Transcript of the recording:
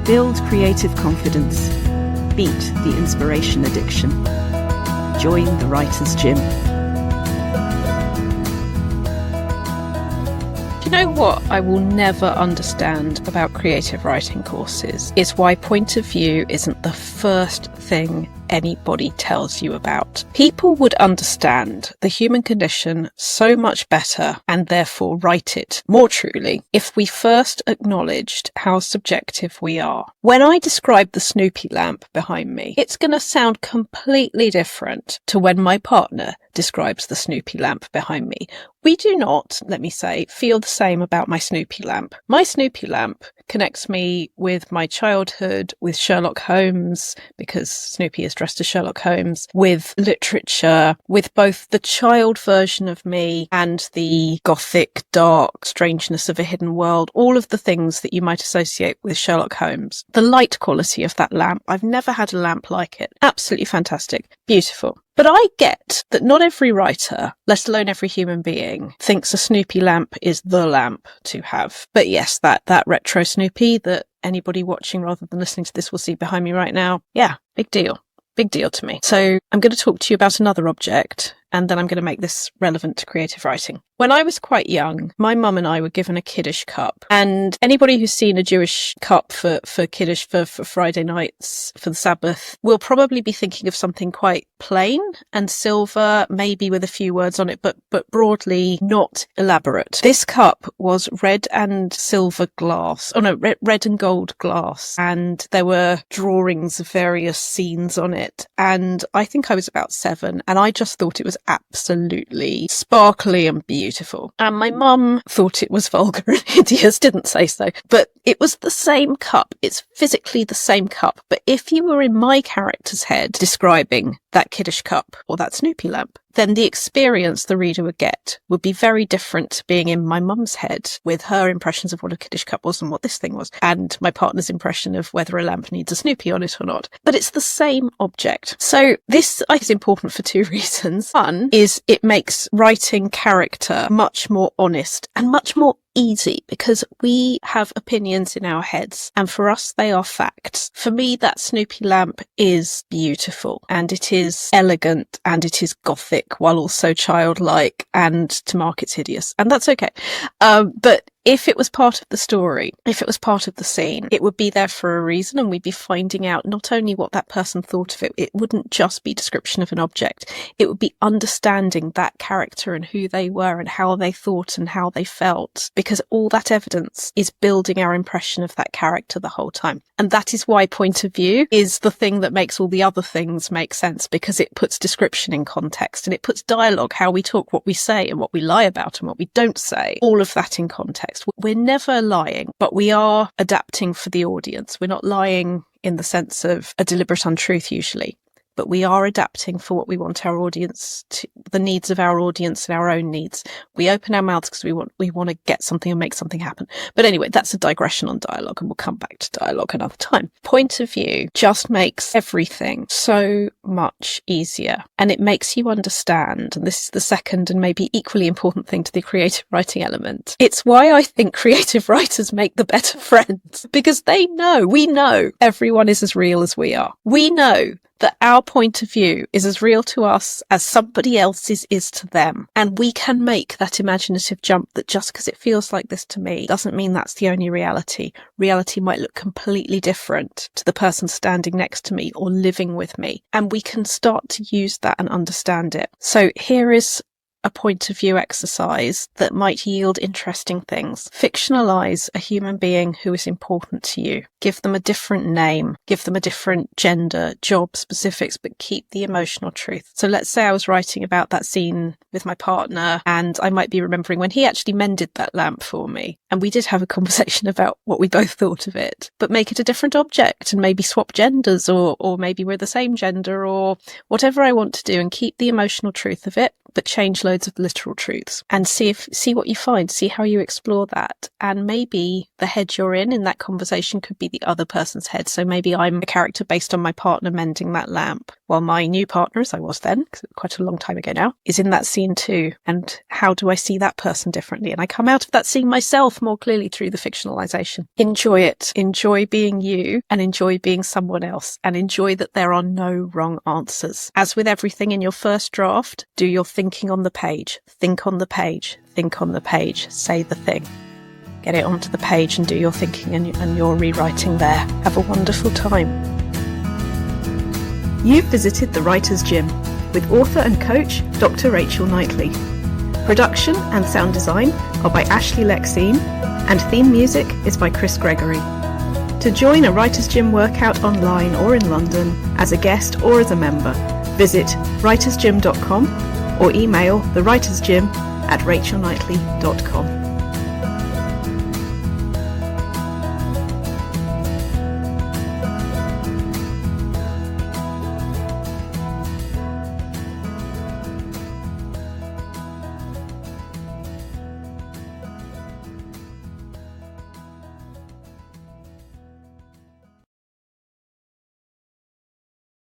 Build creative confidence. Beat the inspiration addiction. Join the Writer's Gym. Do you know what I will never understand about creative writing courses is why point of view isn't the first thing anybody tells you about. People would understand the human condition so much better and therefore write it more truly if we first acknowledged how subjective we are. When I describe the Snoopy lamp behind me, it's going to sound completely different to when my partner describes the Snoopy lamp behind me. We do not, let me say, feel the same about my Snoopy lamp. My Snoopy lamp connects me with my childhood, with Sherlock Holmes, because Snoopy is dressed as Sherlock Holmes, with literature, with both the child version of me and the gothic, dark strangeness of a hidden world, all of the things that you might associate with Sherlock Holmes. The light quality of that lamp, I've never had a lamp like it. Absolutely fantastic. Beautiful. But I get that not every writer, let alone every human being, thinks a Snoopy lamp is the lamp to have. But yes, that retro Snoopy that anybody watching rather than listening to this will see behind me right now. Yeah, big deal. Big deal to me. So I'm going to talk to you about another object, and then I'm going to make this relevant to creative writing. When I was quite young, my mum and I were given a Kiddush cup, and anybody who's seen a Jewish cup for Kiddush for Friday nights for the Sabbath will probably be thinking of something quite plain and silver, maybe with a few words on it, but broadly not elaborate. This cup was red and silver glass. Oh no, red and gold glass, and there were drawings of various scenes on it. And I think I was about 7, and I just thought it was absolutely sparkly and beautiful. And my mum thought it was vulgar and hideous, didn't say so. But it was the same cup. It's physically the same cup. But if you were in my character's head describing that Kiddush cup or that Snoopy lamp, then the experience the reader would get would be very different to being in my mum's head with her impressions of what a Kiddush cup was and what this thing was, and my partner's impression of whether a lamp needs a Snoopy on it or not. But it's the same object. So this I think is important for 2 reasons. One is it makes writing character much more honest and much more easy because we have opinions in our heads, and for us they are facts. For me, that Snoopy lamp is beautiful, and it is elegant, and it is gothic while also childlike, and to Mark it's hideous, and that's okay. But if it was part of the story, if it was part of the scene, it would be there for a reason, and we'd be finding out not only what that person thought of it, it wouldn't just be description of an object, it would be understanding that character and who they were and how they thought and how they felt, because all that evidence is building our impression of that character the whole time. And that is why point of view is the thing that makes all the other things make sense, because it puts description in context, and it puts dialogue, how we talk, what we say and what we lie about and what we don't say, all of that in context. We're never lying, but we are adapting for the audience. We're not lying in the sense of a deliberate untruth usually, but we are adapting for what we want our audience to, the needs of our audience and our own needs. We open our mouths because we want to get something and make something happen. But anyway, that's a digression on dialogue, and we'll come back to dialogue another time. Point of view just makes everything so much easier, and it makes you understand, and this is the second and maybe equally important thing to the creative writing element. It's why I think creative writers make the better friends, because we know everyone is as real as we are. We know that our point of view is as real to us as somebody else's is to them. And we can make that imaginative jump that just because it feels like this to me doesn't mean that's the only reality. Reality might look completely different to the person standing next to me or living with me. And we can start to use that and understand it. So here is a point of view exercise that might yield interesting things. Fictionalize a human being who is important to you. Give them a different name, give them a different gender, job specifics, but keep the emotional truth. So let's say I was writing about that scene with my partner, and I might be remembering when he actually mended that lamp for me. And we did have a conversation about what we both thought of it, but make it a different object and maybe swap genders, or maybe we're the same gender, or whatever I want to do, and keep the emotional truth of it. but change loads of literal truths, and see what you find, see how you explore that. And maybe the head you're in that conversation could be the other person's head. So maybe I'm a character based on my partner mending that lamp, while my new partner, as I was then, because it was quite a long time ago now, is in that scene too. And how do I see that person differently? And I come out of that scene myself more clearly through the fictionalization. Enjoy it. Enjoy being you, and enjoy being someone else, and enjoy that there are no wrong answers. As with everything in your first draft, do your thinking on the page. Think on the page. Think on the page. Say the thing. Get it onto the page and do your thinking and your rewriting there. Have a wonderful time. You've visited the Writer's Gym with author and coach Dr. Rachel Knightley. Production and sound design are by Ashley Lexine, and theme music is by Chris Gregory. To join a Writer's Gym workout online or in London, as a guest or as a member, visit writersgym.com or email thewritersgym@rachelknightley.com.